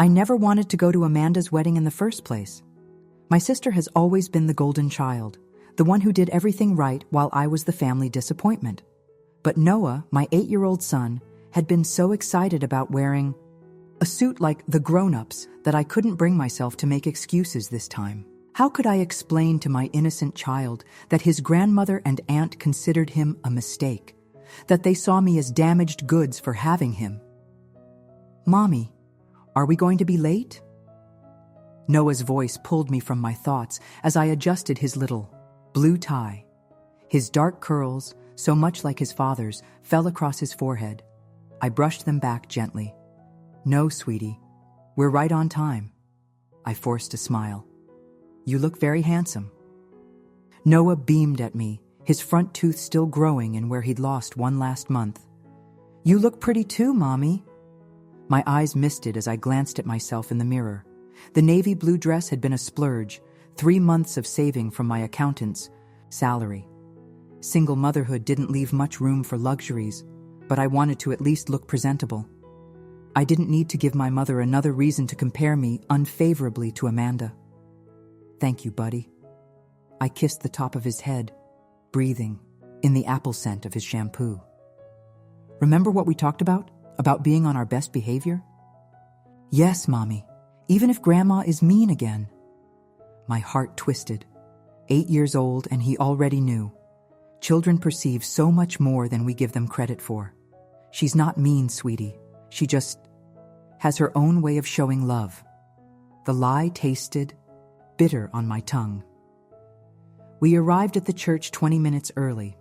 I never wanted to go to Amanda's wedding in the first place. My sister has always been the golden child, the one who did everything right while I was the family disappointment. But Noah, my 8-year-old son, had been so excited about wearing a suit like the grown-ups that I couldn't bring myself to make excuses this time. How could I explain to my innocent child that his grandmother and aunt considered him a mistake, that they saw me as damaged goods for having him? "Mommy, are we going to be late?" Noah's voice pulled me from my thoughts as I adjusted his little blue tie. His dark curls, so much like his father's, fell across his forehead. I brushed them back gently. "No, sweetie, we're right on time." I forced a smile. "You look very handsome." Noah beamed at me, his front tooth still growing in where he'd lost one last month. "You look pretty too, Mommy." My eyes misted as I glanced at myself in the mirror. The navy blue dress had been a splurge, 3 months of saving from my accountant's salary. Single motherhood didn't leave much room for luxuries, but I wanted to at least look presentable. I didn't need to give my mother another reason to compare me unfavorably to Amanda. "Thank you, buddy." I kissed the top of his head, breathing in the apple scent of his shampoo. "Remember what we talked about being on our best behavior?" "Yes, Mommy, even if Grandma is mean again." My heart twisted. 8 years old, and he already knew. Children perceive so much more than we give them credit for. "She's not mean, sweetie. She just has her own way of showing love." The lie tasted bitter on my tongue. We arrived at the church 20 minutes early.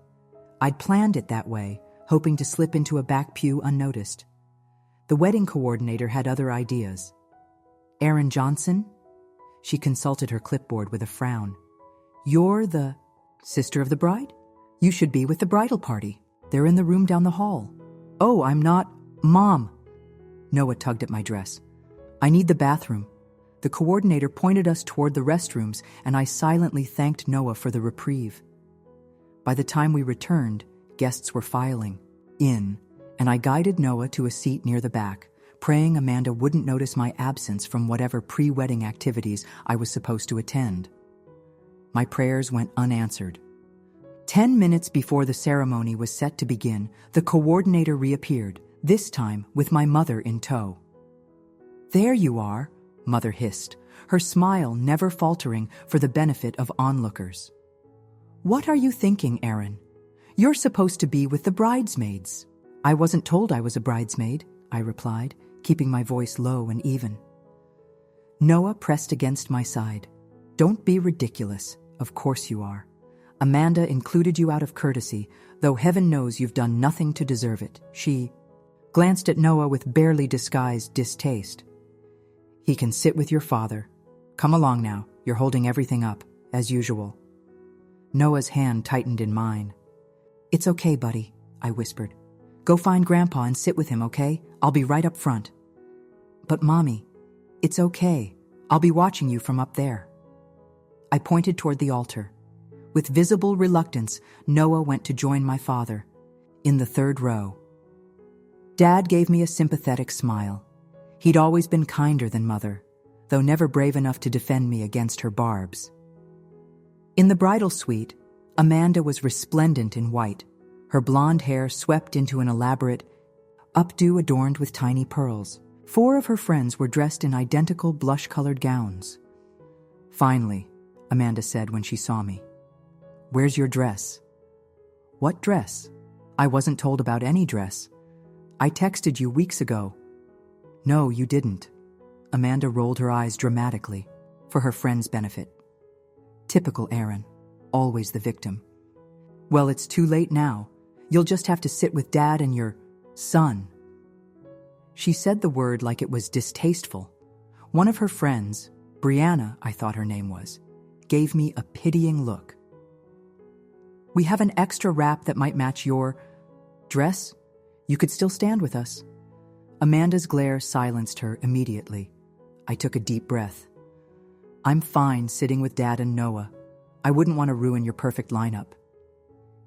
I'd planned it that way, hoping to slip into a back pew unnoticed. The wedding coordinator had other ideas. "Erin Johnson?" She consulted her clipboard with a frown. "You're the sister of the bride? You should be with the bridal party. They're in the room down the hall." "Oh, I'm not, Mom." Noah tugged at my dress. "I need the bathroom." The coordinator pointed us toward the restrooms, and I silently thanked Noah for the reprieve. By the time we returned, guests were filing in, and I guided Noah to a seat near the back, praying Amanda wouldn't notice my absence from whatever pre-wedding activities I was supposed to attend. My prayers went unanswered. 10 minutes before the ceremony was set to begin, the coordinator reappeared, this time with my mother in tow. "There you are," Mother hissed, her smile never faltering for the benefit of onlookers. "What are you thinking, Erin? You're supposed to be with the bridesmaids." "I wasn't told I was a bridesmaid," I replied, keeping my voice low and even. Noah pressed against my side. "Don't be ridiculous. Of course you are. Amanda included you out of courtesy, though heaven knows you've done nothing to deserve it." She glanced at Noah with barely disguised distaste. "He can sit with your father. Come along now, you're holding everything up, as usual." Noah's hand tightened in mine. "It's okay, buddy," I whispered. "Go find Grandpa and sit with him, okay? I'll be right up front." "But Mommy, it's okay. I'll be watching you from up there." I pointed toward the altar. With visible reluctance, Noah went to join my father, in the 3rd row. Dad gave me a sympathetic smile. He'd always been kinder than Mother, though never brave enough to defend me against her barbs. In the bridal suite, Amanda was resplendent in white, her blonde hair swept into an elaborate updo adorned with tiny pearls. 4 of her friends were dressed in identical blush-colored gowns. "Finally," Amanda said when she saw me. "Where's your dress?" "What dress? I wasn't told about any dress. I texted you weeks ago." "No, you didn't." Amanda rolled her eyes dramatically, for her friend's benefit. Typical Erin, always the victim. "Well, it's too late now. You'll just have to sit with Dad and your son." She said the word like it was distasteful. One of her friends, Brianna, I thought her name was, gave me a pitying look. "We have an extra wrap that might match your dress. You could still stand with us." Amanda's glare silenced her immediately. I took a deep breath. "I'm fine sitting with Dad and Noah. I wouldn't want to ruin your perfect lineup."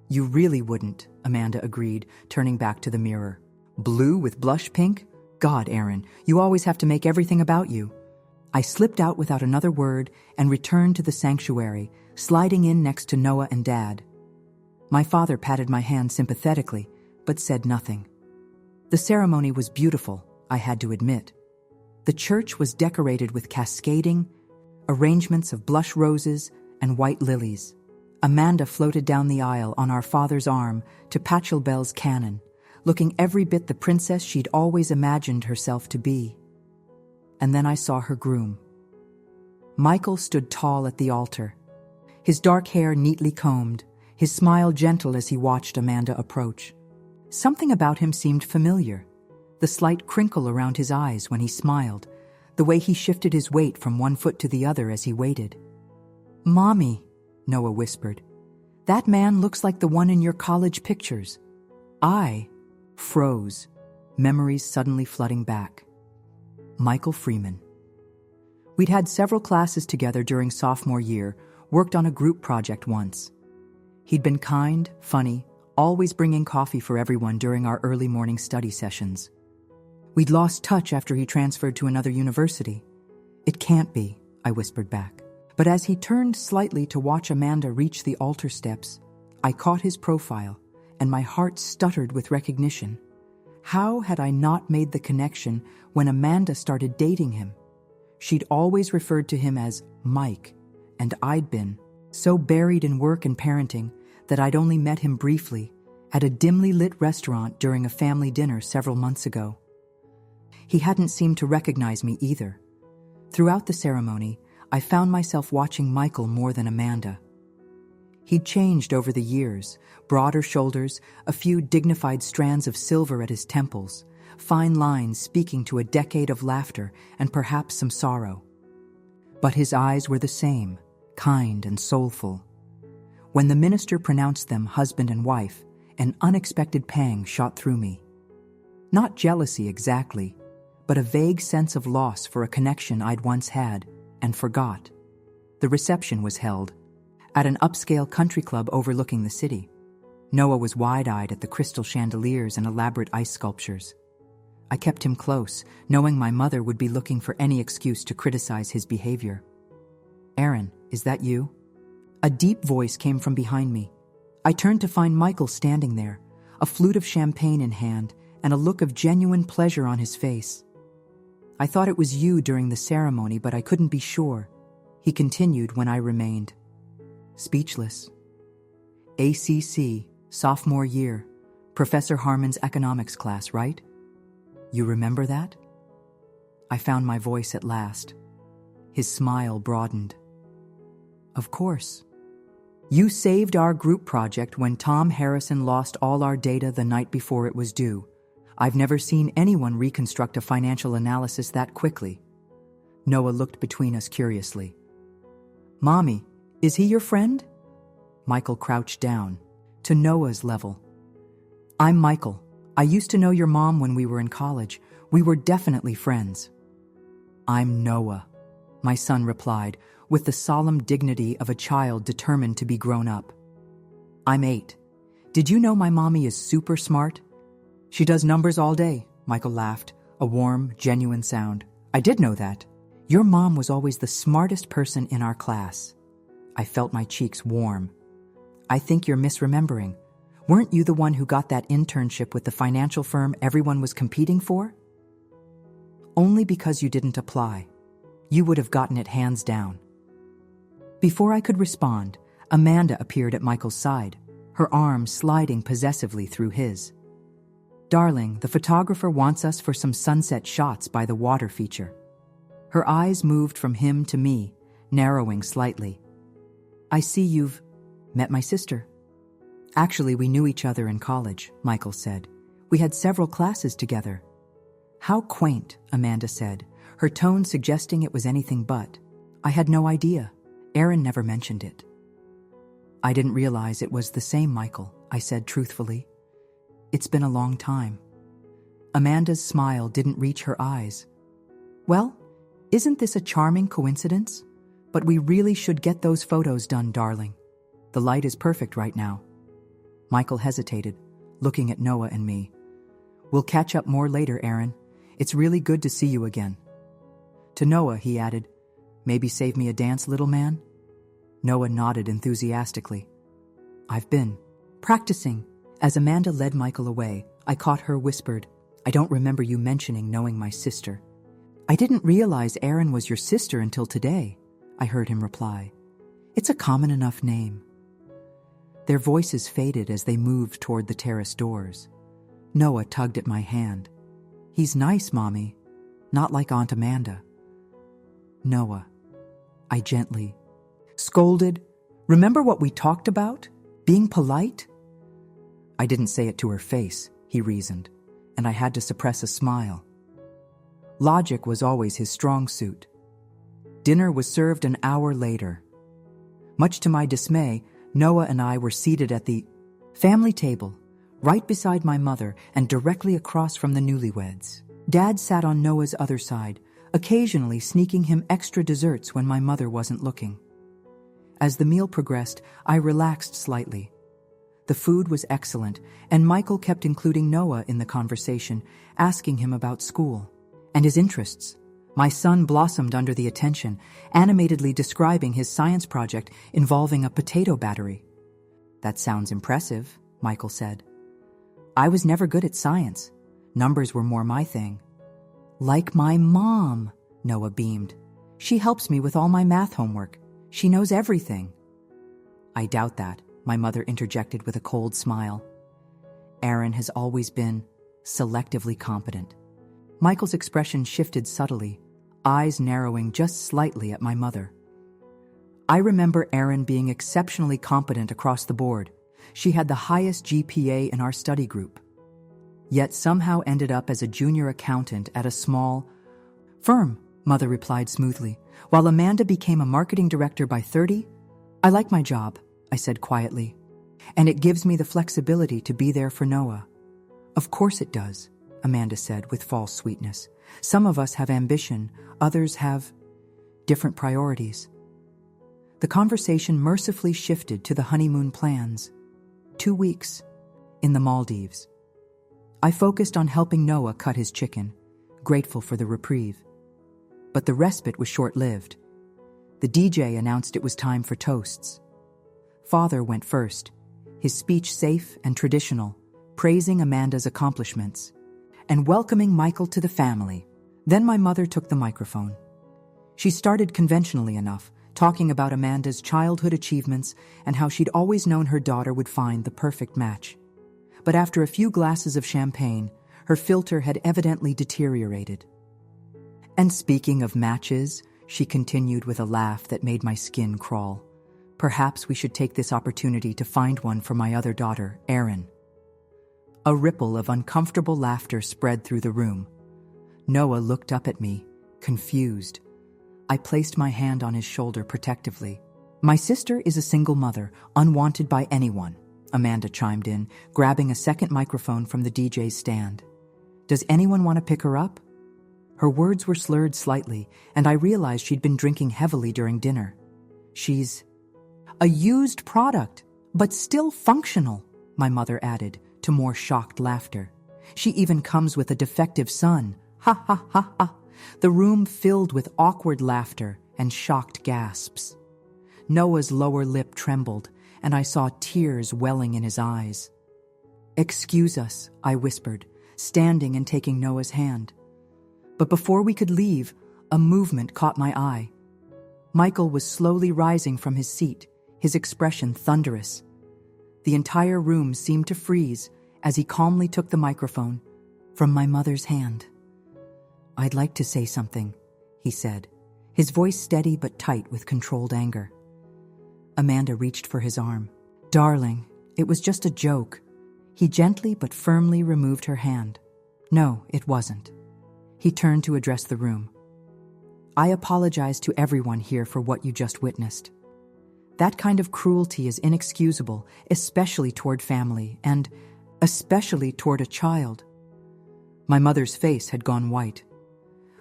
"You really wouldn't," Amanda agreed, turning back to the mirror. "Blue with blush pink? God, Aaron, you always have to make everything about you. I slipped out without another word and returned to the sanctuary, sliding in next to Noah and Dad. My father patted my hand sympathetically, but said nothing. The ceremony was beautiful, I had to admit. The church was decorated with cascading arrangements of blush roses and white lilies. Amanda floated down the aisle on our father's arm to Pachelbel's canon, looking every bit the princess she'd always imagined herself to be. And then I saw her groom. Michael stood tall at the altar, his dark hair neatly combed, his smile gentle as he watched Amanda approach. Something about him seemed familiar, the slight crinkle around his eyes when he smiled, the way he shifted his weight from one foot to the other as he waited. "Mommy," Noah whispered, "that man looks like the one in your college pictures." I froze, memories suddenly flooding back. Michael Freeman. We'd had several classes together during sophomore year, worked on a group project once. He'd been kind, funny, always bringing coffee for everyone during our early morning study sessions. We'd lost touch after he transferred to another university. "It can't be," I whispered back. But as he turned slightly to watch Amanda reach the altar steps, I caught his profile, and my heart stuttered with recognition. How had I not made the connection when Amanda started dating him? She'd always referred to him as Mike, and I'd been so buried in work and parenting that I'd only met him briefly at a dimly lit restaurant during a family dinner several months ago. He hadn't seemed to recognize me either. Throughout the ceremony, I found myself watching Michael more than Amanda. He'd changed over the years, broader shoulders, a few dignified strands of silver at his temples, fine lines speaking to a decade of laughter and perhaps some sorrow. But his eyes were the same, kind and soulful. When the minister pronounced them husband and wife, an unexpected pang shot through me. Not jealousy exactly, but a vague sense of loss for a connection I'd once had and forgot. The reception was held at an upscale country club overlooking the city. Noah was wide-eyed at the crystal chandeliers and elaborate ice sculptures. I kept him close, knowing my mother would be looking for any excuse to criticize his behavior. "Aaron, is that you?" A deep voice came from behind me. I turned to find Michael standing there, a flute of champagne in hand and a look of genuine pleasure on his face. "I thought it was you during the ceremony, but I couldn't be sure," he continued when I remained speechless. "ACC, sophomore year, Professor Harmon's economics class, right? You remember that?" I found my voice at last. His smile broadened. "Of course. You saved our group project when Tom Harrison lost all our data the night before it was due. I've never seen anyone reconstruct a financial analysis that quickly." Noah looked between us curiously. "Mommy, is he your friend?" Michael crouched down, to Noah's level. "I'm Michael. I used to know your mom when we were in college. We were definitely friends." "I'm Noah," my son replied, with the solemn dignity of a child determined to be grown up. "I'm 8. Did you know my mommy is super smart?" "She does numbers all day," Michael laughed, a warm, genuine sound. "I did know that. Your mom was always the smartest person in our class." I felt my cheeks warm. "I think you're misremembering. Weren't you the one who got that internship with the financial firm everyone was competing for?" "Only because you didn't apply. You would have gotten it hands down." Before I could respond, Amanda appeared at Michael's side, her arm sliding possessively through his. "Darling, the photographer wants us for some sunset shots by the water feature." Her eyes moved from him to me, narrowing slightly. "I see you've met my sister." "Actually, we knew each other in college," Michael said. "We had several classes together." "How quaint," Amanda said, her tone suggesting it was anything but. "I had no idea. Aaron never mentioned it." "I didn't realize it was the same Michael," I said truthfully. "It's been a long time." Amanda's smile didn't reach her eyes. "Well, isn't this a charming coincidence? But we really should get those photos done, darling. The light is perfect right now." Michael hesitated, looking at Noah and me. "We'll catch up more later, Aaron. It's really good to see you again." To Noah, he added, "Maybe save me a dance, little man?" Noah nodded enthusiastically. "I've been practicing." As Amanda led Michael away, I caught her whispered, "I don't remember you mentioning knowing my sister." "I didn't realize Erin was your sister until today," I heard him reply. "It's a common enough name." Their voices faded as they moved toward the terrace doors. Noah tugged at my hand. "He's nice, Mommy. Not like Aunt Amanda." "Noah," I gently scolded. "Remember what we talked about? Being polite?" I didn't say it to her face, he reasoned, and I had to suppress a smile. Logic was always his strong suit. Dinner was served an hour later. Much to my dismay, Noah and I were seated at the family table, right beside my mother and directly across from the newlyweds. Dad sat on Noah's other side, occasionally sneaking him extra desserts when my mother wasn't looking. As the meal progressed, I relaxed slightly. The food was excellent, and Michael kept including Noah in the conversation, asking him about school and his interests. My son blossomed under the attention, animatedly describing his science project involving a potato battery. "That sounds impressive," Michael said. "I was never good at science. Numbers were more my thing." "Like my mom," Noah beamed. "She helps me with all my math homework. She knows everything." "I doubt that," my mother interjected with a cold smile. "Erin has always been selectively competent." Michael's expression shifted subtly, eyes narrowing just slightly at my mother. "I remember Erin being exceptionally competent across the board. She had the highest GPA in our study group, yet somehow ended up as a junior accountant at a small firm," Mother replied smoothly. "While Amanda became a marketing director by 30, I like my job," I said quietly, "and it gives me the flexibility to be there for Noah." "Of course it does," Amanda said with false sweetness. "Some of us have ambition, others have different priorities." The conversation mercifully shifted to the honeymoon plans. 2 weeks in the Maldives. I focused on helping Noah cut his chicken, grateful for the reprieve. But the respite was short-lived. The DJ announced it was time for toasts. Father went first, his speech safe and traditional, praising Amanda's accomplishments and welcoming Michael to the family. Then my mother took the microphone. She started conventionally enough, talking about Amanda's childhood achievements and how she'd always known her daughter would find the perfect match. But after a few glasses of champagne, her filter had evidently deteriorated. "And speaking of matches," she continued with a laugh that made my skin crawl, "perhaps we should take this opportunity to find one for my other daughter, Erin." A ripple of uncomfortable laughter spread through the room. Noah looked up at me, confused. I placed my hand on his shoulder protectively. "My sister is a single mother, unwanted by anyone," Amanda chimed in, grabbing a second microphone from the DJ's stand. "Does anyone want to pick her up?" Her words were slurred slightly, and I realized she'd been drinking heavily during dinner. "She's a used product, but still functional," my mother added, to more shocked laughter. "She even comes with a defective son. Ha ha ha ha." The room filled with awkward laughter and shocked gasps. Noah's lower lip trembled, and I saw tears welling in his eyes. "Excuse us," I whispered, standing and taking Noah's hand. But before we could leave, a movement caught my eye. Michael was slowly rising from his seat, his expression thunderous. The entire room seemed to freeze as he calmly took the microphone from my mother's hand. "I'd like to say something," he said, his voice steady but tight with controlled anger. Amanda reached for his arm. "Darling, it was just a joke." He gently but firmly removed her hand. "No, it wasn't." He turned to address the room. "I apologize to everyone here for what you just witnessed. That kind of cruelty is inexcusable, especially toward family, and especially toward a child." My mother's face had gone white.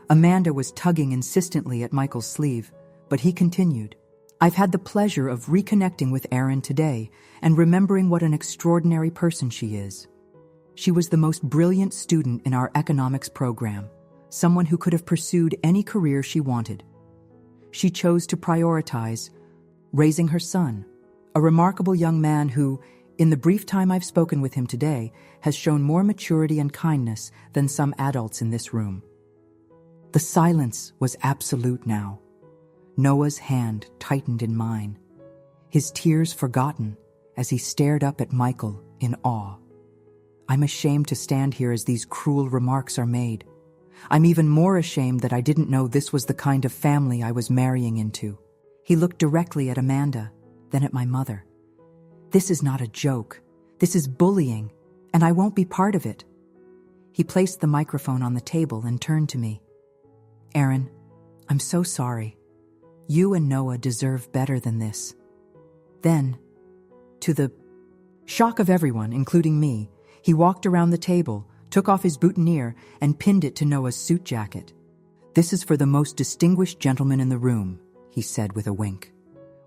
Amanda was tugging insistently at Michael's sleeve, but he continued. "I've had the pleasure of reconnecting with Erin today and remembering what an extraordinary person she is. She was the most brilliant student in our economics program, someone who could have pursued any career she wanted. She chose to prioritize raising her son, a remarkable young man who, in the brief time I've spoken with him today, has shown more maturity and kindness than some adults in this room. The silence was absolute now. Noah's hand tightened in mine, his tears forgotten as he stared up at Michael in awe. I'm ashamed to stand here as these cruel remarks are made. I'm even more ashamed that I didn't know this was the kind of family I was marrying into. He looked directly at Amanda, then at my mother. This is not a joke. This is bullying, and I won't be part of it. He placed the microphone on the table and turned to me. Aaron, I'm so sorry. You and Noah deserve better than this. Then, to the shock of everyone, including me, he walked around the table, took off his boutonniere, and pinned it to Noah's suit jacket. This is for the most distinguished gentleman in the room, he said with a wink.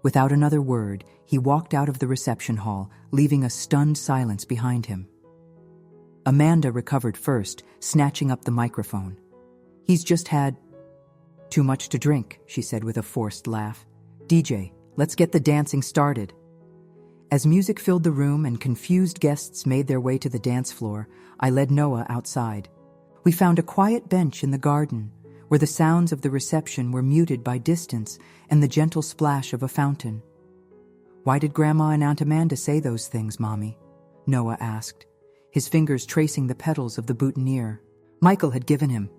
Without another word, he walked out of the reception hall, leaving a stunned silence behind him. Amanda recovered first, snatching up the microphone. He's just had too much to drink, she said with a forced laugh. DJ, let's get the dancing started. As music filled the room and confused guests made their way to the dance floor, I led Noah outside. We found a quiet bench in the garden, where the sounds of the reception were muted by distance and the gentle splash of a fountain. Why did Grandma and Aunt Amanda say those things, Mommy? Noah asked, his fingers tracing the petals of the boutonniere Michael had given him.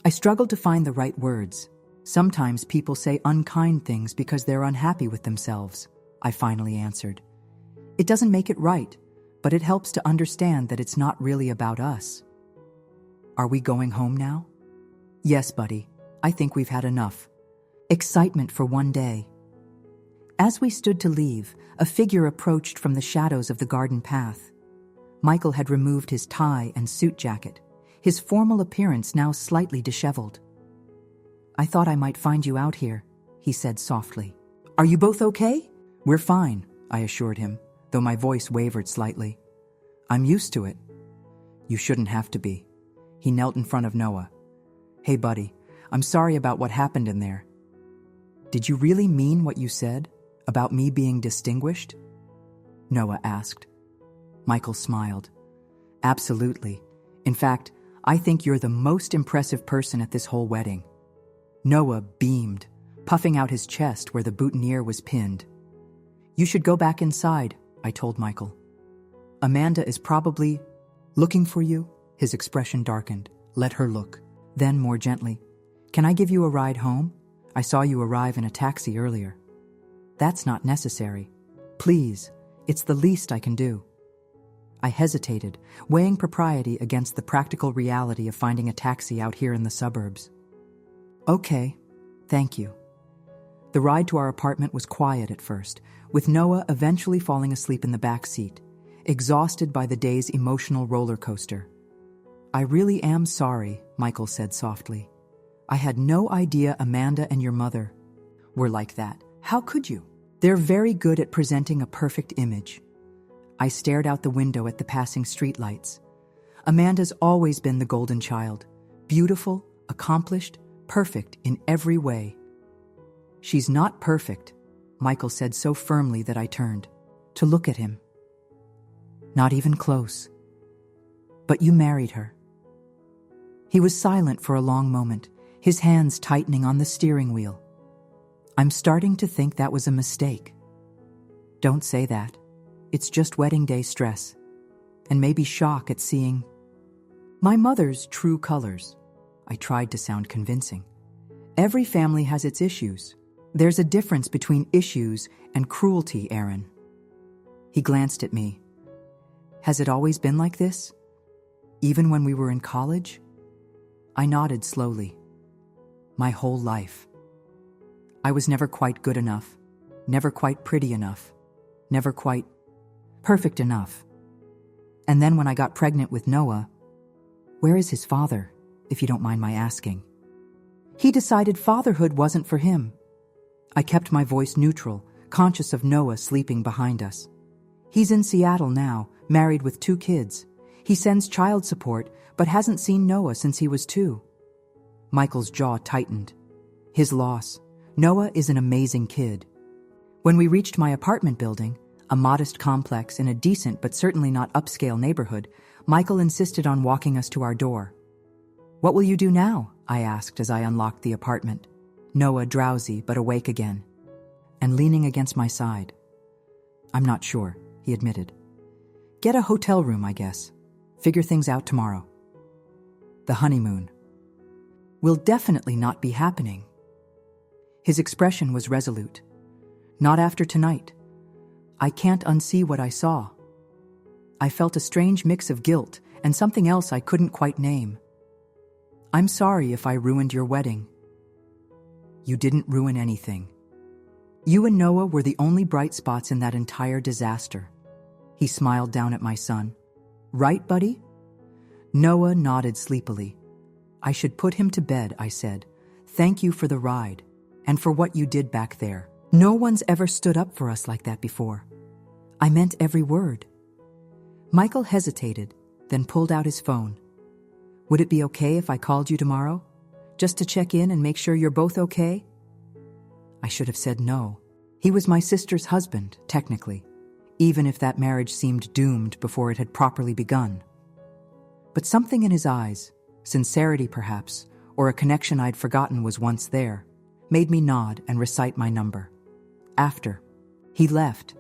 I struggled to find the right words. Sometimes people say unkind things because they're unhappy with themselves, I finally answered. It doesn't make it right, but it helps to understand that it's not really about us. Are we going home now? Yes, buddy. I think we've had enough. Excitement for one day. As we stood to leave, a figure approached from the shadows of the garden path. Michael had removed his tie and suit jacket, his formal appearance now slightly disheveled. I thought I might find you out here, he said softly. Are you both okay? We're fine, I assured him, though my voice wavered slightly. I'm used to it. You shouldn't have to be. He knelt in front of Noah. Hey, buddy, I'm sorry about what happened in there. Did you really mean what you said about me being distinguished? Noah asked. Michael smiled. Absolutely. In fact, I think you're the most impressive person at this whole wedding. Noah beamed, puffing out his chest where the boutonniere was pinned. You should go back inside, I told Michael. Amanda is probably looking for you. His expression darkened. Let her look. Then, more gently, can I give you a ride home? I saw you arrive in a taxi earlier. That's not necessary. Please, it's the least I can do. I hesitated, weighing propriety against the practical reality of finding a taxi out here in the suburbs. Okay, thank you. The ride to our apartment was quiet at first, with Noah eventually falling asleep in the back seat, exhausted by the day's emotional roller coaster. I really am sorry, Michael said softly. I had no idea Amanda and your mother were like that. How could you? They're very good at presenting a perfect image. I stared out the window at the passing streetlights. Amanda's always been the golden child, beautiful, accomplished, perfect in every way. She's not perfect, Michael said so firmly that I turned to look at him. Not even close. But you married her. He was silent for a long moment, his hands tightening on the steering wheel. I'm starting to think that was a mistake. Don't say that. It's just wedding day stress, and maybe shock at seeing my mother's true colors. I tried to sound convincing. Every family has its issues. There's a difference between issues and cruelty, Aaron. He glanced at me. Has it always been like this? Even when we were in college? I nodded slowly. My whole life. I was never quite good enough, never quite pretty enough, never quite perfect enough. And then when I got pregnant with Noah, where is his father, if you don't mind my asking? He decided fatherhood wasn't for him. I kept my voice neutral, conscious of Noah sleeping behind us. He's in Seattle now, married with 2 kids. He sends child support, but hasn't seen Noah since he was 2. Michael's jaw tightened. His loss. Noah is an amazing kid. When we reached my apartment building, a modest complex in a decent but certainly not upscale neighborhood, Michael insisted on walking us to our door. "What will you do now?" I asked as I unlocked the apartment. Noah drowsy but awake again, and leaning against my side. "I'm not sure," he admitted. "Get a hotel room, I guess. Figure things out tomorrow." The honeymoon will definitely not be happening. His expression was resolute. "Not after tonight. I can't unsee what I saw." I felt a strange mix of guilt and something else I couldn't quite name. "I'm sorry if I ruined your wedding." "You didn't ruin anything. You and Noah were the only bright spots in that entire disaster." He smiled down at my son. "Right, buddy?" Noah nodded sleepily. "I should put him to bed," I said. "Thank you for the ride, and for what you did back there. No one's ever stood up for us like that before." I meant every word. Michael hesitated, then pulled out his phone. "Would it be okay if I called you tomorrow? Just to check in and make sure you're both okay?" I should have said no. He was my sister's husband, technically, even if that marriage seemed doomed before it had properly begun. But something in his eyes, sincerity perhaps, or a connection I'd forgotten was once there, made me nod and recite my number. After he left,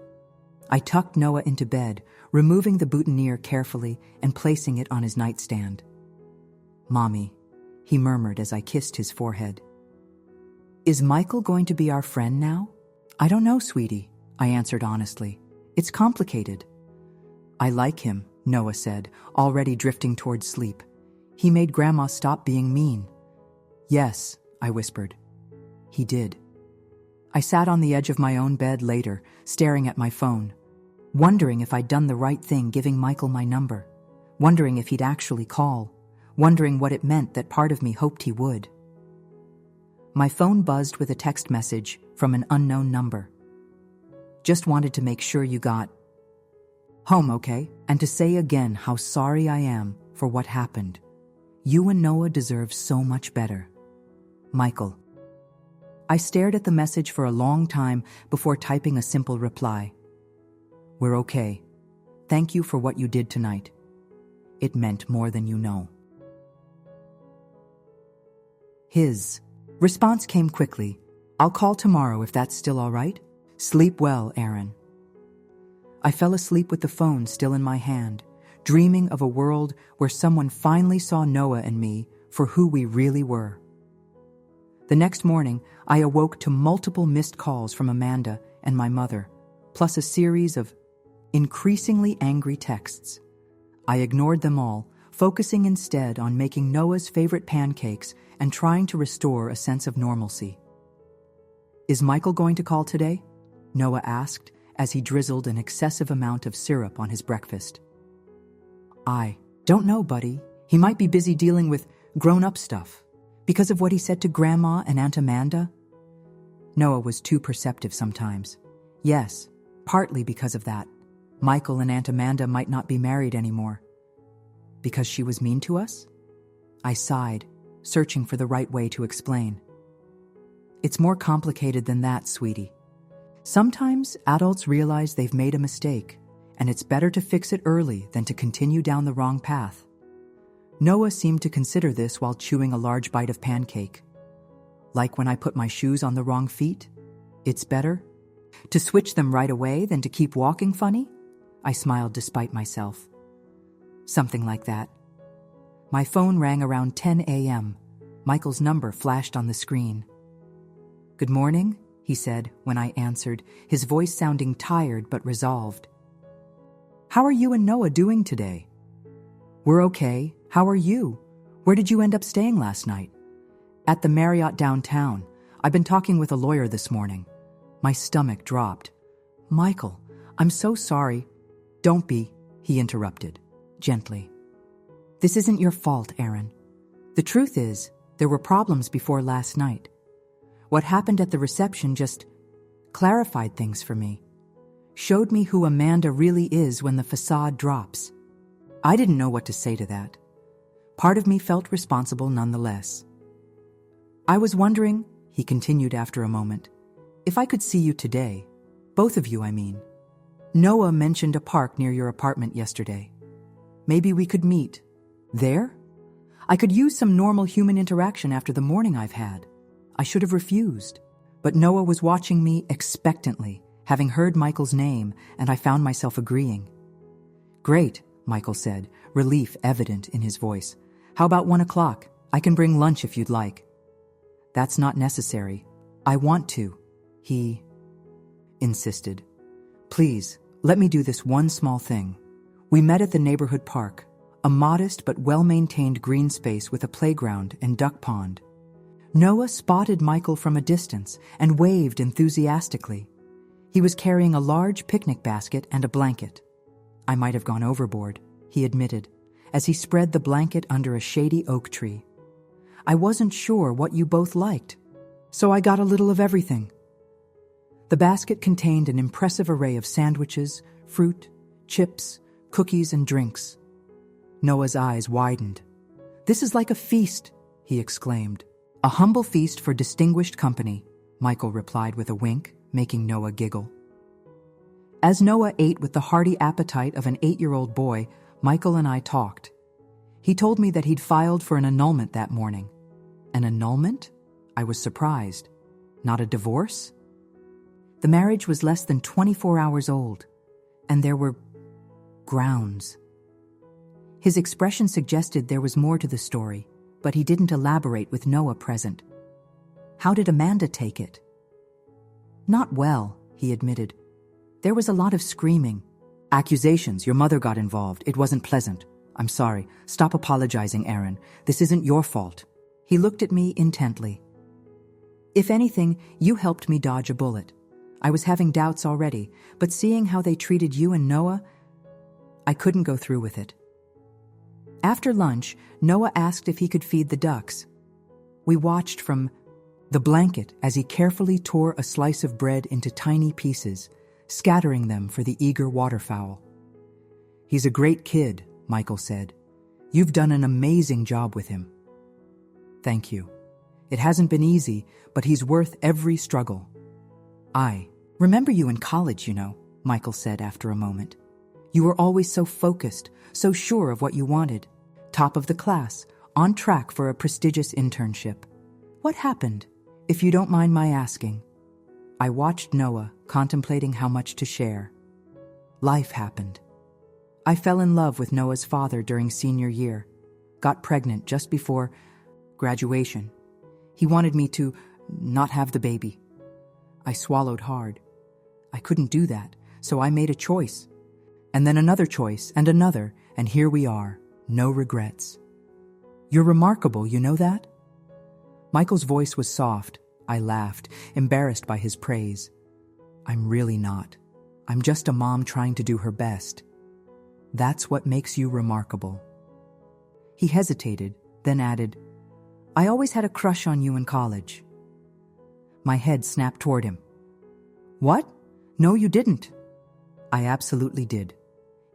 I tucked Noah into bed, removing the boutonniere carefully and placing it on his nightstand. "Mommy," he murmured as I kissed his forehead. "Is Michael going to be our friend now?" "I don't know, sweetie," I answered honestly. "It's complicated." "I like him," Noah said, already drifting towards sleep. "He made Grandma stop being mean." "Yes," I whispered. He did. I sat on the edge of my own bed later, staring at my phone, wondering if I'd done the right thing giving Michael my number, wondering if he'd actually call, wondering what it meant that part of me hoped he would. My phone buzzed with a text message from an unknown number. "Just wanted to make sure you got home okay, and to say again how sorry I am for what happened. You and Noah deserve so much better. Michael." I stared at the message for a long time before typing a simple reply. "We're okay. Thank you for what you did tonight. It meant more than you know." His response came quickly. "I'll call tomorrow if that's still all right. Sleep well, Aaron." I fell asleep with the phone still in my hand, dreaming of a world where someone finally saw Noah and me for who we really were. The next morning, I awoke to multiple missed calls from Amanda and my mother, plus a series of increasingly angry texts. I ignored them all, focusing instead on making Noah's favorite pancakes and trying to restore a sense of normalcy. "Is Michael going to call today?" Noah asked as he drizzled an excessive amount of syrup on his breakfast. "I don't know, buddy. He might be busy dealing with grown-up stuff. Because of what he said to Grandma and Aunt Amanda?" Noah was too perceptive sometimes. "Yes, partly because of that. Michael and Aunt Amanda might not be married anymore." "Because she was mean to us?" I sighed, searching for the right way to explain. "It's more complicated than that, sweetie. Sometimes adults realize they've made a mistake, and it's better to fix it early than to continue down the wrong path." Noah seemed to consider this while chewing a large bite of pancake. "Like when I put my shoes on the wrong feet? It's better to switch them right away than to keep walking funny?" I smiled despite myself. "Something like that." My phone rang around 10 a.m. Michael's number flashed on the screen. "Good morning," he said when I answered, his voice sounding tired but resolved. "How are you and Noah doing today?" "We're okay. How are you? Where did you end up staying last night?" "At the Marriott downtown. I've been talking with a lawyer this morning." My stomach dropped. "Michael, I'm so sorry." "Don't be," he interrupted, gently. "This isn't your fault, Aaron. The truth is, there were problems before last night. What happened at the reception just clarified things for me. Showed me who Amanda really is when the facade drops. I didn't know what to say to that. Part of me felt responsible nonetheless. I was wondering, he continued after a moment, if I could see you today. Both of you, I mean. Noah mentioned a park near your apartment yesterday. Maybe we could meet. There? I could use some normal human interaction after the morning I've had. I should have refused. But Noah was watching me expectantly, having heard Michael's name, and I found myself agreeing. Great, Michael said, relief evident in his voice. How about 1 o'clock? I can bring lunch if you'd like. That's not necessary. I want to, he insisted. Please, let me do this one small thing. We met at the neighborhood park, a modest but well-maintained green space with a playground and duck pond. Noah spotted Michael from a distance and waved enthusiastically. He was carrying a large picnic basket and a blanket. I might have gone overboard, he admitted, as he spread the blanket under a shady oak tree. I wasn't sure what you both liked, so I got a little of everything. The basket contained an impressive array of sandwiches, fruit, chips, cookies, and drinks. Noah's eyes widened. This is like a feast, he exclaimed. A humble feast for distinguished company, Michael replied with a wink, making Noah giggle. As Noah ate with the hearty appetite of an 8-year-old boy, Michael and I talked. He told me that he'd filed for an annulment that morning. An annulment? I was surprised. Not a divorce? The marriage was less than 24 hours old, and there were grounds. His expression suggested there was more to the story, but he didn't elaborate with Noah present. How did Amanda take it? Not well, he admitted. There was a lot of screaming. Accusations, your mother got involved. It wasn't pleasant. I'm sorry. Stop apologizing, Aaron. This isn't your fault. He looked at me intently. If anything, you helped me dodge a bullet. I was having doubts already, but seeing how they treated you and Noah, I couldn't go through with it. After lunch, Noah asked if he could feed the ducks. We watched from the blanket as he carefully tore a slice of bread into tiny pieces, scattering them for the eager waterfowl. He's a great kid, Michael said. You've done an amazing job with him. Thank you. It hasn't been easy, but he's worth every struggle. I remember you in college, you know, Michael said after a moment. You were always so focused, so sure of what you wanted. Top of the class, on track for a prestigious internship. What happened, if you don't mind my asking? I watched Noah, contemplating how much to share. Life happened. I fell in love with Noah's father during senior year. Got pregnant just before graduation. He wanted me to not have the baby. I swallowed hard. I couldn't do that, so I made a choice. And then another choice, and here we are. No regrets. You're remarkable, you know that? Michael's voice was soft. I laughed, embarrassed by his praise. I'm really not. I'm just a mom trying to do her best. That's what makes you remarkable. He hesitated, then added, I always had a crush on you in college. My head snapped toward him. What? No, you didn't. I absolutely did.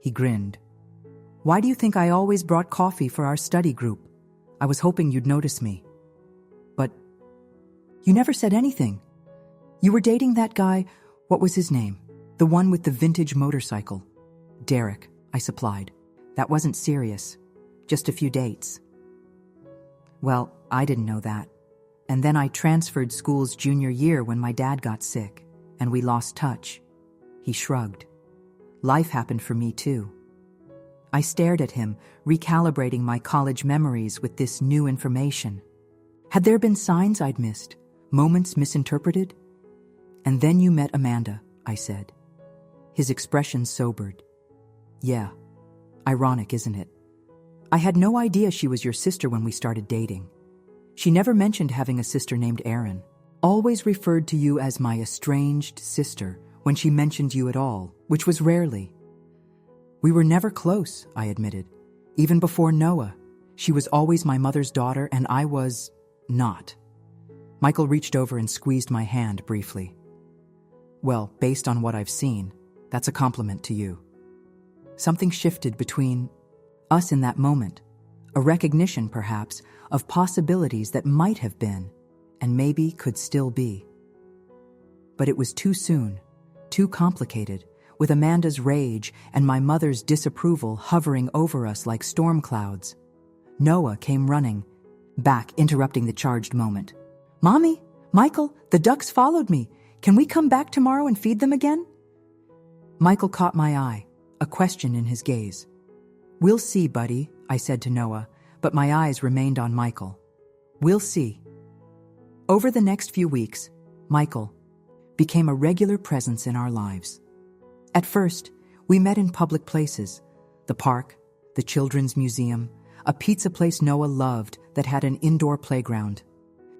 He grinned. Why do you think I always brought coffee for our study group? I was hoping you'd notice me. But you never said anything. You were dating that guy, what was his name? The one with the vintage motorcycle. Derek, I supplied. That wasn't serious. Just a few dates. Well, I didn't know that. And then I transferred schools junior year when my dad got sick, and we lost touch. He shrugged. Life happened for me too. I stared at him, recalibrating my college memories with this new information. Had there been signs I'd missed, moments misinterpreted? And then you met Amanda, I said. His expression sobered. Yeah, ironic, isn't it? I had no idea she was your sister when we started dating. She never mentioned having a sister named Erin. Always referred to you as my estranged sister when she mentioned you at all, which was rarely. We were never close, I admitted. Even before Noah, she was always my mother's daughter and I was not. Michael reached over and squeezed my hand briefly. Well, based on what I've seen, that's a compliment to you. Something shifted between us in that moment, a recognition, perhaps, of possibilities that might have been, and maybe could still be. But it was too soon, too complicated, with Amanda's rage and my mother's disapproval hovering over us like storm clouds. Noah came running, back interrupting the charged moment. "Mommy, Michael, the ducks followed me. Can we come back tomorrow and feed them again?" Michael caught my eye, a question in his gaze. "We'll see, buddy," I said to Noah, but my eyes remained on Michael. "We'll see." Over the next few weeks, Michael became a regular presence in our lives. At first, we met in public places, the park, the children's museum, a pizza place Noah loved that had an indoor playground.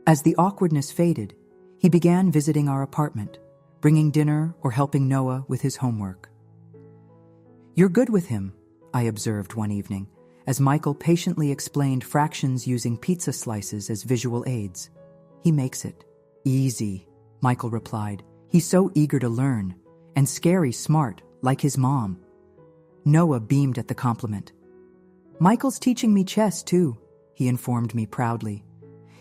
As the awkwardness faded, he began visiting our apartment, bringing dinner or helping Noah with his homework. "You're good with him," I observed one evening, as Michael patiently explained fractions using pizza slices as visual aids. "He makes it easy," Michael replied. "He's so eager to learn, and scary smart, like his mom." Noah beamed at the compliment. "Michael's teaching me chess, too," he informed me proudly.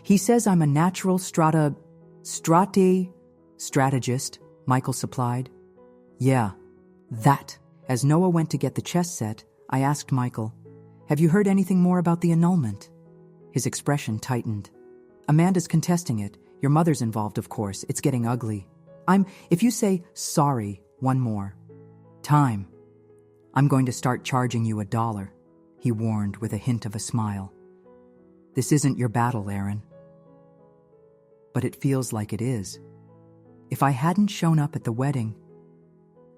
"He says I'm a natural strategist," Michael supplied. "Yeah, that." As Noah went to get the chess set, I asked Michael, "Have you heard anything more about the annulment?" His expression tightened. "Amanda's contesting it. Your mother's involved, of course. It's getting ugly. If you say sorry one more time, I'm going to start charging you $1, he warned with a hint of a smile. "This isn't your battle, Aaron." But it feels like it is. If I hadn't shown up at the wedding,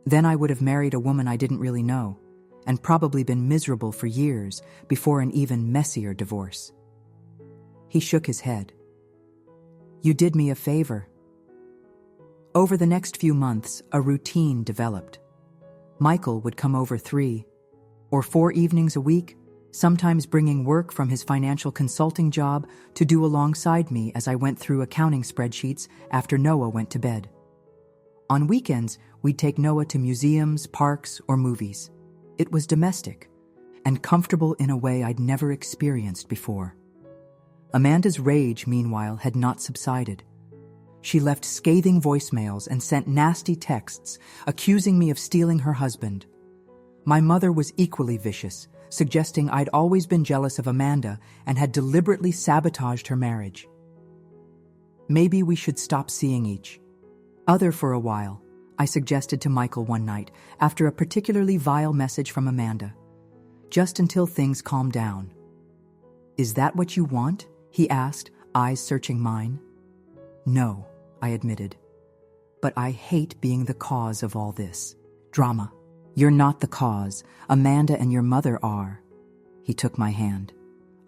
then I would have married a woman I didn't really know, and probably been miserable for years before an even messier divorce. He shook his head. "You did me a favor." Over the next few months, a routine developed. Michael would come over 3 or 4 evenings a week, sometimes bringing work from his financial consulting job to do alongside me as I went through accounting spreadsheets after Noah went to bed. On weekends, we'd take Noah to museums, parks, or movies. It was domestic and comfortable in a way I'd never experienced before. Amanda's rage, meanwhile, had not subsided. She left scathing voicemails and sent nasty texts accusing me of stealing her husband. My mother was equally vicious, suggesting I'd always been jealous of Amanda and had deliberately sabotaged her marriage. Maybe we should stop seeing each other for a while, I suggested to Michael one night after a particularly vile message from Amanda. Just until things calm down. "Is that what you want?" he asked, eyes searching mine. "No," I admitted. "But I hate being the cause of all this drama." "You're not the cause. Amanda and your mother are." He took my hand.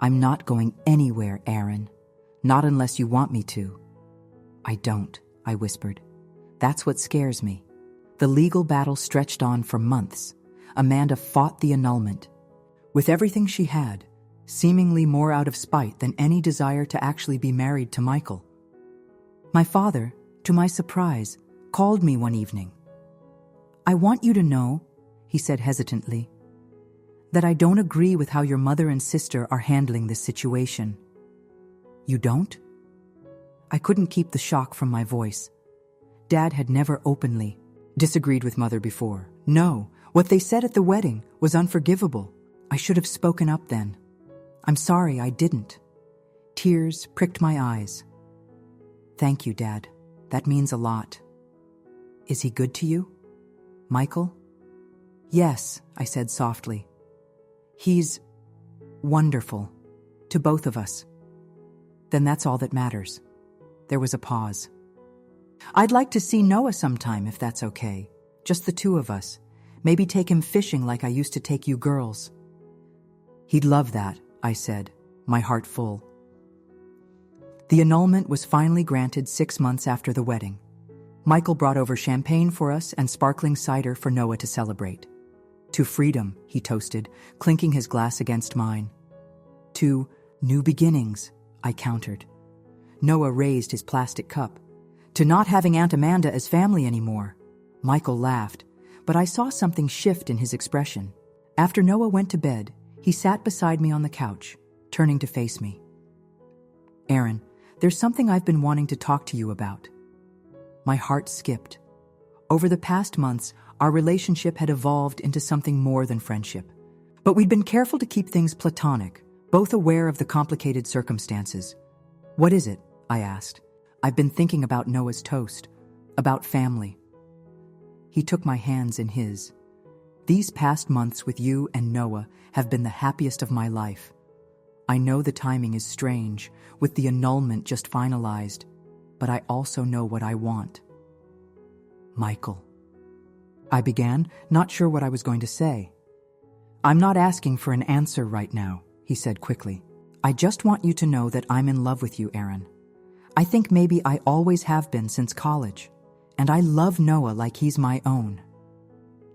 "I'm not going anywhere, Aaron. Not unless you want me to." "I don't," I whispered. "That's what scares me." The legal battle stretched on for months. Amanda fought the annulment. With everything she had, seemingly more out of spite than any desire to actually be married to Michael. My father, to my surprise, called me one evening. "I want you to know," he said hesitantly, "that I don't agree with how your mother and sister are handling this situation." "You don't?" I couldn't keep the shock from my voice. Dad had never openly disagreed with Mother before. No, what they said at the wedding was unforgivable. I should have spoken up then. "I'm sorry I didn't." Tears pricked my eyes. "Thank you, Dad. That means a lot." "Is he good to you, Michael?" "Yes," I said softly. "He's wonderful to both of us." "Then that's all that matters." There was a pause. "I'd like to see Noah sometime, if that's okay. Just the 2 of us. Maybe take him fishing like I used to take you girls." "He'd love that," I said, my heart full. The annulment was finally granted 6 months after the wedding. Michael brought over champagne for us and sparkling cider for Noah to celebrate. "To freedom," he toasted, clinking his glass against mine. "To new beginnings," I countered. Noah raised his plastic cup. "To not having Aunt Amanda as family anymore." Michael laughed, but I saw something shift in his expression. After Noah went to bed, he sat beside me on the couch, turning to face me. "Aaron, there's something I've been wanting to talk to you about. My heart skipped. Over the past months, our relationship had evolved into something more than friendship. But we'd been careful to keep things platonic, both aware of the complicated circumstances. What is it? I asked. I've been thinking about Noah's toast, about family. He took my hands in his. These past months with you and Noah have been the happiest of my life. I know the timing is strange, with the annulment just finalized, but I also know what I want. Michael. I began, not sure what I was going to say. I'm not asking for an answer right now, he said quickly. I just want you to know that I'm in love with you, Aaron. I think maybe I always have been since college, and I love Noah like he's my own.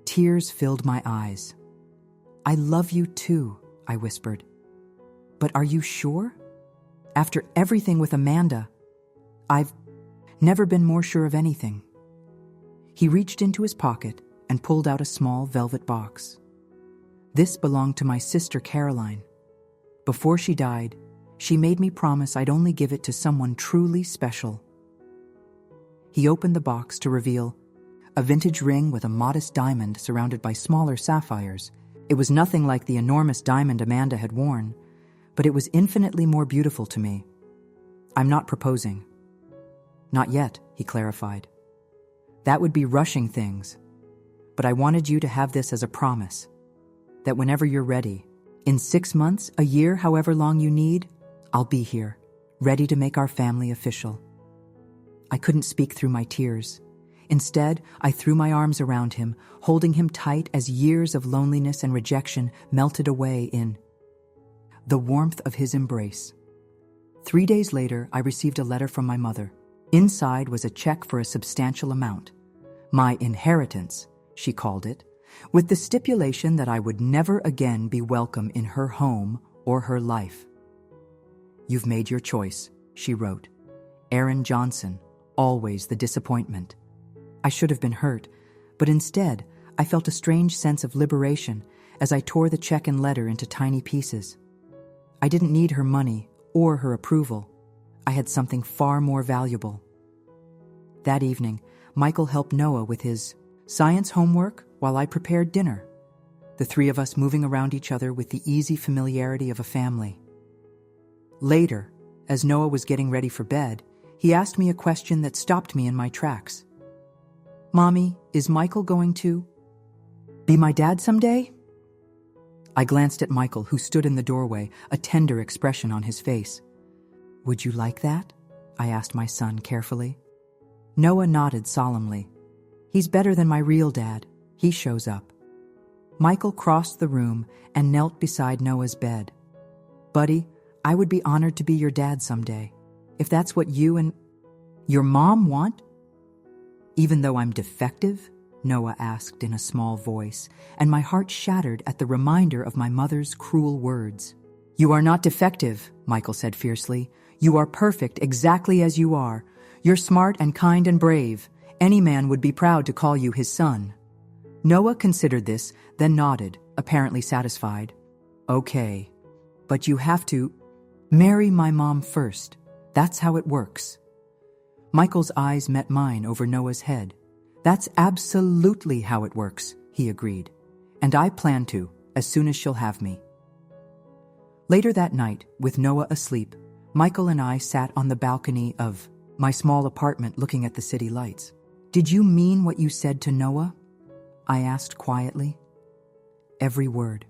Tears filled my eyes. I love you too, I whispered. But are you sure? After everything with Amanda, I've never been more sure of anything. He reached into his pocket and pulled out a small velvet box. This belonged to my sister Caroline. Before she died, she made me promise I'd only give it to someone truly special. He opened the box to reveal a vintage ring with a modest diamond surrounded by smaller sapphires. It was nothing like the enormous diamond Amanda had worn, but it was infinitely more beautiful to me. I'm not proposing. Not yet, he clarified. That would be rushing things. But I wanted you to have this as a promise, that whenever you're ready, in 6 months, a year, however long you need, I'll be here, ready to make our family official. I couldn't speak through my tears. Instead, I threw my arms around him, holding him tight as years of loneliness and rejection melted away in the warmth of his embrace. 3 days later, I received a letter from my mother. Inside was a check for a substantial amount. My inheritance, she called it, with the stipulation that I would never again be welcome in her home or her life. You've made your choice, she wrote. Aaron Johnson, always the disappointment. I should have been hurt, but instead, I felt a strange sense of liberation as I tore the check and letter into tiny pieces. I didn't need her money or her approval. I had something far more valuable. That evening, Michael helped Noah with his science homework while I prepared dinner, the three of us moving around each other with the easy familiarity of a family. Later, as Noah was getting ready for bed, he asked me a question that stopped me in my tracks. Mommy, is Michael going to be my dad someday? I glanced at Michael, who stood in the doorway, a tender expression on his face. Would you like that? I asked my son carefully. Noah nodded solemnly. He's better than my real dad. He shows up. Michael crossed the room and knelt beside Noah's bed. Buddy, I would be honored to be your dad someday, if that's what you and your mom want. Even though I'm defective? Noah asked in a small voice, and my heart shattered at the reminder of my mother's cruel words. You are not defective, Michael said fiercely. You are perfect exactly as you are. You're smart and kind and brave. Any man would be proud to call you his son. Noah considered this, then nodded, apparently satisfied. Okay, but you have to marry my mom first. That's how it works. Michael's eyes met mine over Noah's head. That's absolutely how it works, he agreed. And I plan to, as soon as she'll have me. Later that night, with Noah asleep, Michael and I sat on the balcony of my small apartment looking at the city lights. Did you mean what you said to Noah? I asked quietly. Every word.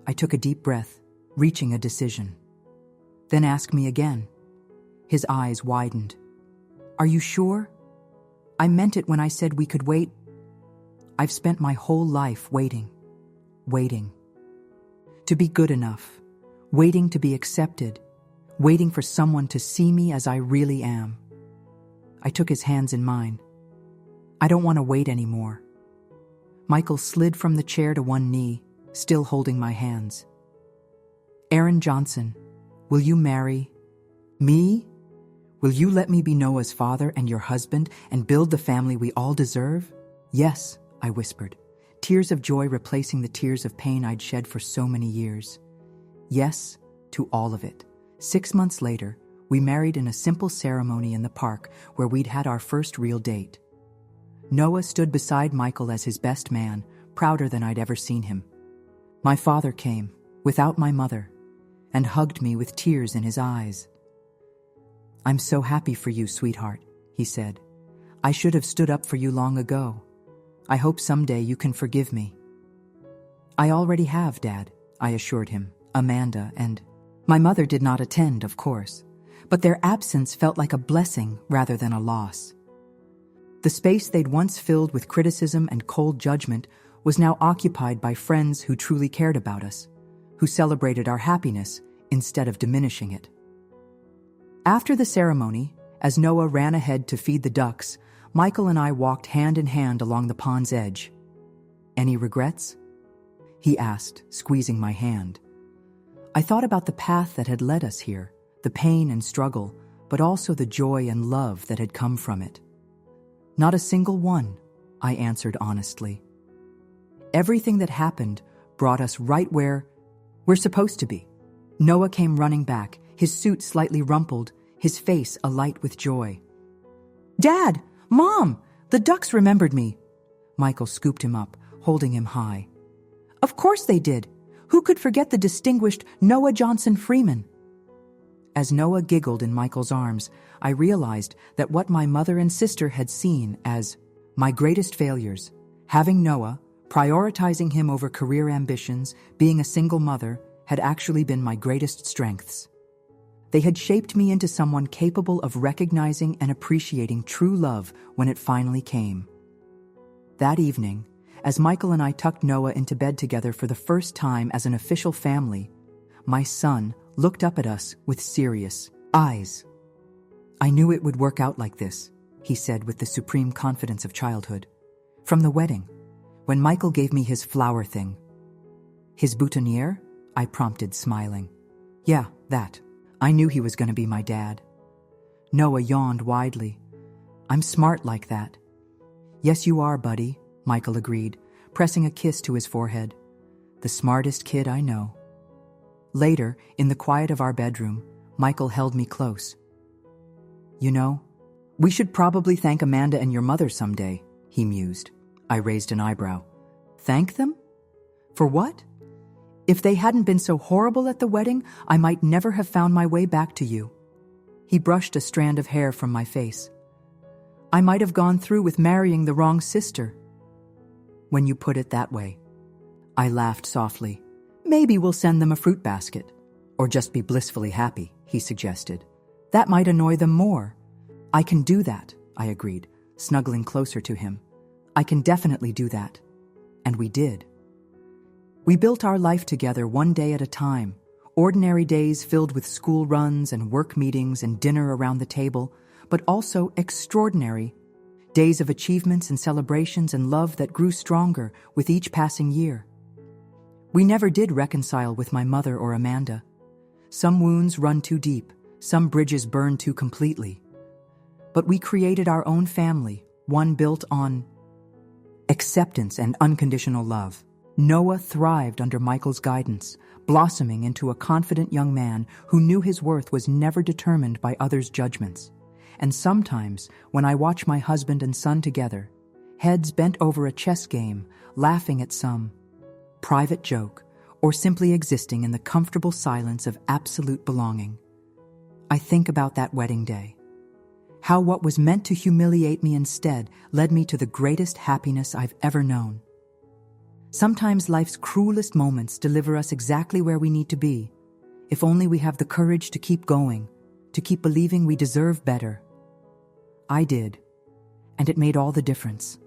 I took a deep breath, reaching a decision. Then asked me again. His eyes widened. Are you sure? I meant it when I said we could wait. I've spent my whole life waiting. To be good enough. Waiting to be accepted. Waiting for someone to see me as I really am. I took his hands in mine. I don't want to wait anymore. Michael slid from the chair to one knee, still holding my hands. Aaron Johnson, will you marry me? Will you let me be Noah's father and your husband and build the family we all deserve? Yes, I whispered, tears of joy replacing the tears of pain I'd shed for so many years. Yes, to all of it. 6 months later, We married in a simple ceremony in the park where we'd had our first real date. Noah stood beside Michael as his best man, prouder than I'd ever seen him. My father came, without my mother, and hugged me with tears in his eyes. "I'm so happy for you, sweetheart," he said. "I should have stood up for you long ago. I hope someday you can forgive me." "I already have, Dad," I assured him. "Amanda and—" My mother did not attend, of course, but their absence felt like a blessing rather than a loss. The space they'd once filled with criticism and cold judgment was now occupied by friends who truly cared about us, who celebrated our happiness instead of diminishing it. After the ceremony, as Noah ran ahead to feed the ducks, Michael and I walked hand in hand along the pond's edge. "Any regrets?" he asked, squeezing my hand. I thought about the path that had led us here, the pain and struggle, but also the joy and love that had come from it. "Not a single one," I answered honestly. Everything that happened brought us right where we're supposed to be. Noah came running back, his suit slightly rumpled, his face alight with joy. "Dad! Mom! The ducks remembered me!" Michael scooped him up, holding him high. "Of course they did! Who could forget the distinguished Noah Johnson Freeman?" As Noah giggled in Michael's arms, I realized that what my mother and sister had seen as my greatest failures, having Noah, prioritizing him over career ambitions, being a single mother, had actually been my greatest strengths. They had shaped me into someone capable of recognizing and appreciating true love when it finally came. That evening, as Michael and I tucked Noah into bed together for the first time as an official family, my son looked up at us with serious eyes. "I knew it would work out like this," he said with the supreme confidence of childhood. "From the wedding, when Michael gave me his flower thing." "His boutonniere?" I prompted, smiling. "Yeah, that. I knew he was going to be my dad." Noah yawned widely. "I'm smart like that." "Yes, you are, buddy," Michael agreed, pressing a kiss to his forehead. "The smartest kid I know." Later, in the quiet of our bedroom, Michael held me close. "You know, we should probably thank Amanda and your mother someday," he mused. I raised an eyebrow. "Thank them? For what? If they hadn't been so horrible at the wedding, I might never have found my way back to you." He brushed a strand of hair from my face. "I might have gone through with marrying the wrong sister." "When you put it that way." I laughed softly. "Maybe we'll send them a fruit basket. Or just be blissfully happy," he suggested. "That might annoy them more." "I can do that," I agreed, snuggling closer to him. "I can definitely do that." And we did. We built our life together one day at a time, ordinary days filled with school runs and work meetings and dinner around the table, but also extraordinary days of achievements and celebrations and love that grew stronger with each passing year. We never did reconcile with my mother or Amanda. Some wounds run too deep, some bridges burn too completely. But we created our own family, one built on acceptance and unconditional love. Noah thrived under Michael's guidance, blossoming into a confident young man who knew his worth was never determined by others' judgments. And sometimes, when I watch my husband and son together, heads bent over a chess game, laughing at some private joke, or simply existing in the comfortable silence of absolute belonging, I think about that wedding day. How what was meant to humiliate me instead led me to the greatest happiness I've ever known. Sometimes life's cruelest moments deliver us exactly where we need to be, if only we have the courage to keep going, to keep believing we deserve better. I did, and it made all the difference.